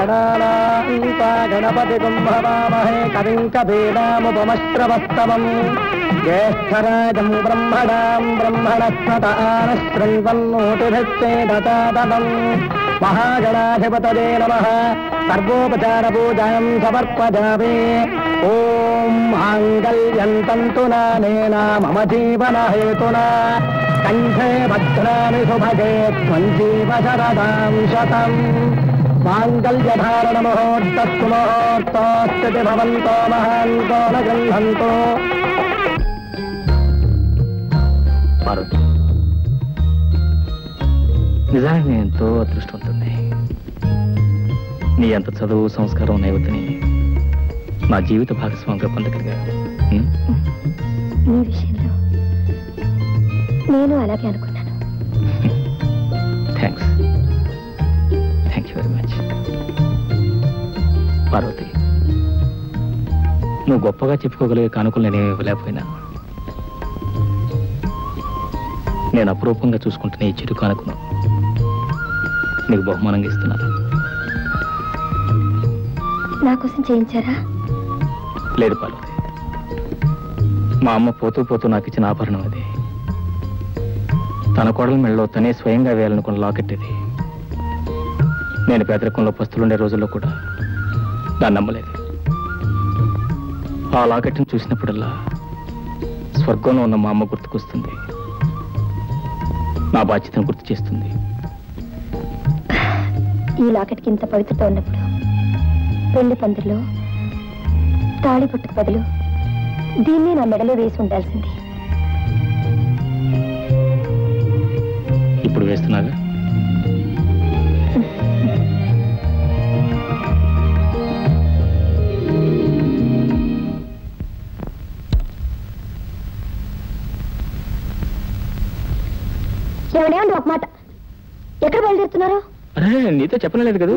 गणानान्त्वा गणपतिगुं भवामहे कविं कवीनामुपमश्रवस्तवम् ज्येष्ठराजं ब्रह्मणां ब्रह्मणस्पत आनशृण्वन्नोतिभिश्चेदतादम् महागणाधिपतये नमः सर्वोपचारपूजां समर्पयामि ॐ माङ्गल्यं तन्तुनानेन मम जीवनहेतुना कण्ठे भद्राणि सुभगे त्वं जीव शरदां शतम् माङ्गल्यधारणमुहूर्तस्तु मुहूर्तोऽस्ति भवन्तो महान्तो न गृह्णन्तु పార్వతి నిజానికి నేను ఎంతో అదృష్టవంతుడిని. నీ అంత చదువు సంస్కారం ఉన్న యువతిని నా జీవిత భాగస్వామిగా పొందగలిగాను. నీ విషయంలో నేను అలాగే అనుకున్నాను. Thanks. Thank you very much. Parvati, నువ్వు గొప్పగా చెప్పుకోగలిగే కానుకలు నేనేమి ఇవ్వలేకపోయినా నేను అపురూపంగా చూసుకుంటున్న ఈ చిరు కానుకను నీకు బహుమానంగా ఇస్తున్నాను. నా కోసం చేయించారా? లేదు పార్వతి, మా అమ్మ పోతూ పోతూ నాకు ఇచ్చిన ఆభరణం అది. తన కోడల మెడలో తనే స్వయంగా వేయాలనుకున్న లాకెట్ ఇది. నేను పేదరికంలో పస్తులుండే రోజుల్లో కూడా దాన్ని నమ్మలేదు. ఆ లాకెట్ని చూసినప్పుడల్లా స్వర్గంలో ఉన్న మా అమ్మ గుర్తుకొస్తుంది, నా బాధ్యతను గుర్తు చేస్తుంది. ఈ లాకెట్కి ఇంత పవిత్రత ఉన్నప్పుడు పెళ్లి పందిరిలో తాళి పట్టుకు బదులు దీన్ని నా మెడలో వేసి ఉండాల్సింది. ఇప్పుడు వేస్తున్నాగా. ఏమండి ఒక మాట, ఎక్కడ బయలుదేరుతున్నారు? అరే నీతో చెప్పలేదు కదా,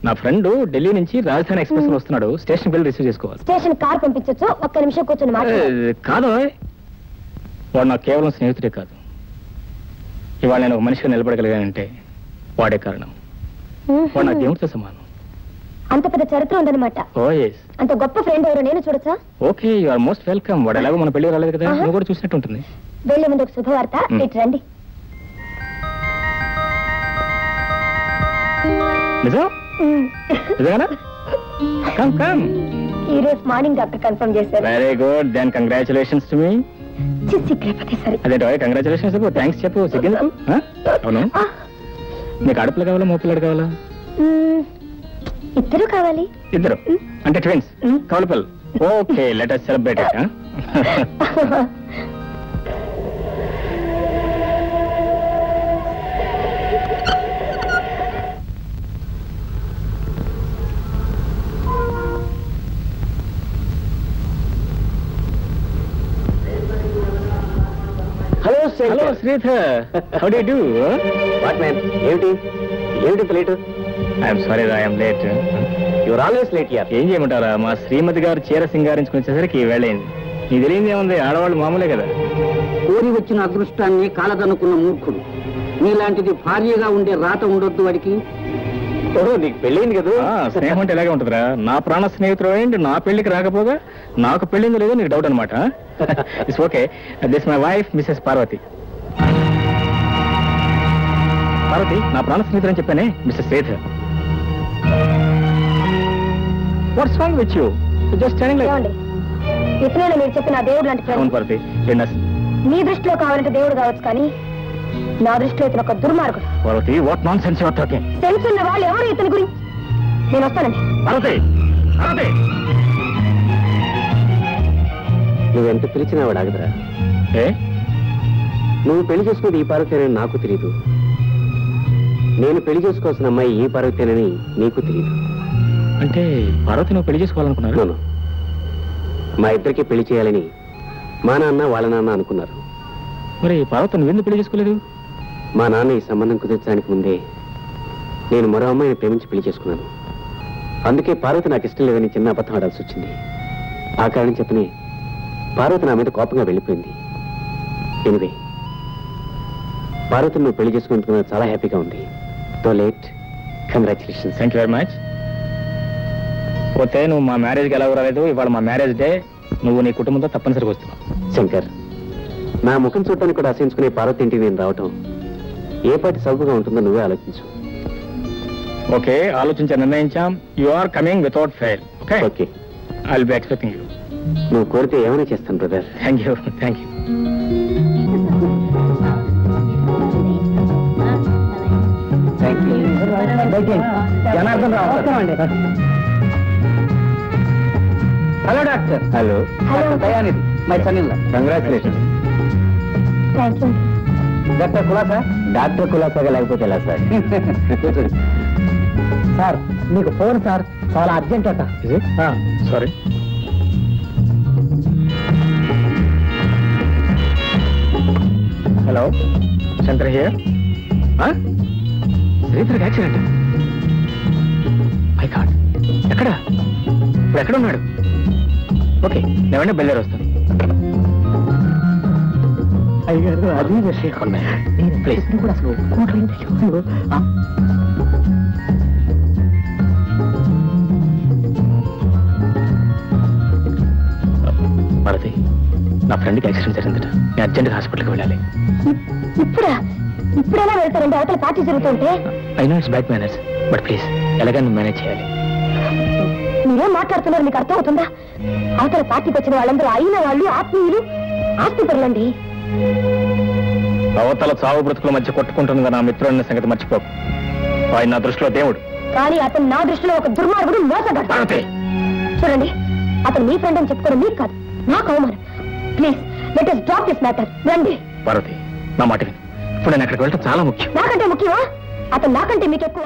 నా ఫ్రెండ్ ఢిల్లీ నుంచి రాజధాని ఎక్స్ప్రెస్ లో వస్తున్నాడు. స్టేషన్ బిల్ రిసీవ్ చేసుకోవాలి. స్టేషన్ కార్ పంపించచ్చు, ఒక్క నిమిషం కూర్చొని కాదు, వాడు నాకు కేవలం స్నేహితుడే కాదు. ఇవాళ నేను ఒక మనిషిగా నిలబడగలిగానంటే వాడే కారణం. వాడు నా దేవుడితో సమానం. అంత పెద్ద చరిత్ర ఉందన్నమాట. Oh yes. అంత గొప్ప ఫ్రెండ్ ఎవరు, నేను చూడచ్చా? Okay, you are most welcome. వాడు ఎలాగో మన పెళ్లి రాలేదు కదా, నువ్వు కూడా చూసినట్టు ఉంటుంది. వెళ్లే ముందు ఒక శుభవార్త, ఇటు రండి. నిజం? నిజంగానా? Come come. ఈ రోజు మార్నింగ్ డాక్టర్ కన్ఫర్మ్ చేశారు. Very good, then congratulations to me. అదేంటో కంగ్రాచులేషన్స్ చెప్పు, థ్యాంక్స్ చెప్పు. సిగ్గిందా? అవును, నీకు ఆడపిల్ల కావాలా మగపిల్లడు కావాలా? ఇద్దరు కావాలి. ఇద్దరు అంటే ట్విన్స్, కవలపిల్ల. Okay, let us celebrate it. Hello Sridhar, how do you do? What man, ఏమిటి late? I'm sorry, I'm late. Your always late here. ఏం చేయమంటారా, మా శ్రీమతి గారు చీర సింగారించుకుని వచ్చేసరికి వేళైంది. నీకు తెలియదు ఏముంది, ఆడవాళ్ళు మామూలే కదా. కోరి వచ్చిన అదృష్టాన్ని కాలదనుకున్న మూర్ఖుడు. నీలాంటిది భార్యగా ఉండే రాత ఉండొద్దు వాడికి. ఓహో, నీకు పెళ్ళైంది కదా. స్నేహం అంటే ఇలాగే ఉంటుందిరా. నా ప్రాణ స్నేహితుడు ఏంటి, నా పెళ్లికి రాకపోగా నాకు పెళ్ళింది లేదో నీకు డౌట్ అనమాట. It's okay, this my wife Mrs Parvati. Parvati నా ప్రాణ స్నేహితుడు అని చెప్పానే, Mr Sridhar. What's wrong with you? Just standing like. ఇతనే మీరు చెప్పిన దేవుడు లాంటి ఫ్రెండ్. అవును పార్వతి, మీ దృష్టిలో కావాలంటే దేవుడు కావచ్చు, కానీ నా దృష్టిలో ఇతను ఒక దుర్మార్గుడు. Parvati, what nonsense you are talking? Sense ఉన్న వాళ్ళు ఎవరు ఇతని గురించి? నేను వస్తానండి. పార్వతి, పార్వతి, నువ్వెంత పిలిచినా వాడు ఆగదురా. ఏ నువ్వు పెళ్లి చేసుకున్నది ఈ పార్వతేనని నాకు తెలియదు, నేను పెళ్లి చేసుకోవాల్సిన అమ్మాయి ఈ పార్వతేనని నీకు తెలియదు. అంటే పార్వతి నువ్వు పెళ్లి చేసుకోవాలనుకున్నాను. మా ఇద్దరికి పెళ్లి చేయాలని మా నాన్న వాళ్ళ నాన్న అనుకున్నారు. మరి పార్వతి నువ్వెందుకు పెళ్లి చేసుకోలేదు? మా నాన్న ఈ సంబంధం కుదిర్చడానికి ముందే నేను మరో అమ్మాయిని ప్రేమించి పెళ్లి చేసుకున్నాను. అందుకే పార్వతి నాకు ఇష్టం లేదని చిన్న అబద్ధం ఆడాల్సి వచ్చింది. ఆ కారణం చెప్పని పార్వతి నా మీద కోపంగా వెళ్ళిపోయింది. ఎనివే, పార్వతిని నువ్వు పెళ్లి చేసుకున్నందుకు నాకు చాలా హ్యాపీగా ఉంది. తో late, congratulations. Thank you very much. పోతే నువ్వు మా మ్యారేజ్కి ఎలా రాలేదు. ఇవాళ మా మ్యారేజ్ డే. నువ్వు నీ కుటుంబంతో తప్పనిసరిగా వస్తున్నావు. శంకర్, నా ముఖం చూడటానికి కూడా ఆశించుకునే పార్వతి ఇంటికి నేను రావటం ఏ పాటి సౌకర్యంగా ఉంటుందో నువ్వే ఆలోచించు. ఓకే, ఆలోచించా, నిర్ణయించాం. You are coming without fail. Okay okay, I will be expecting you. నువ్వు కోరితే ఏమైనా చేస్తాను brother. Thank you, thank you. Janardhan Rao. Hello doctor. Hello. Dayanidhi, my son in law. Congratulation. Thank you. Doctor కులాసా? డాక్టర్ కులాసాగా లేకపోతే ఎలా సార్? సార్ మీకు ఫోన్ సార్, చాలా అర్జెంట్ అట. సారీ. Hello, Shankar here. శ్రీధర్కి యాక్సిడెంట్. మై గాడ్, ఎక్కడ? ఇప్పుడు ఎక్కడ ఉన్నాడు? ఓకే, నేను వెంటనే బయలుదేరి వస్తాను. అయ్యారు అది విషయం. ప్లీజ్. కూడా అసలు భారతి, నా ఫ్రెండ్కి యాక్సిడెంట్ జరిగిందట. నేను అర్జెంట్గా హాస్పిటల్కి వెళ్ళాలి. ఇప్పుడెలా వెళ్తారండి? అవతల పార్టీ జరుగుతుంటే. I know it's bad manners, but please ఎలాగైనా నువ్వు మేనేజ్ చేయాలి. మీరేం మాట్లాడుతున్నారు? మీకు అర్థం అవుతుందా? అవతల పార్టీకి వచ్చిన వాళ్ళందరూ అయిన వాళ్ళు, ఆత్మీయులు, ఆస్తిపరులండి. అవతల చావు బ్రతుకుల మధ్య కొట్టుకుంటుంది నా మిత్రుడిని సంగతి మర్చిపోకు. ఆయన నా దృష్టిలో దేవుడు, కానీ అతను నా దృష్టిలో ఒక దుర్మార్గుడు, మోసగాడు. భారతి, చూడండి, అతను మీ ఫ్రెండ్ అని చెప్పుకోవడం మీకు కాదు, నాకు అవమానం. Please let us drop this matter. రండి. భారతి, నా మాట విను. ఇప్పుడు నేను అక్కడికి వెళ్ళటం చాలా ముఖ్యం. నాకంటే ముఖ్యమా? అతను నాకంటే మీకు ఎక్కువ.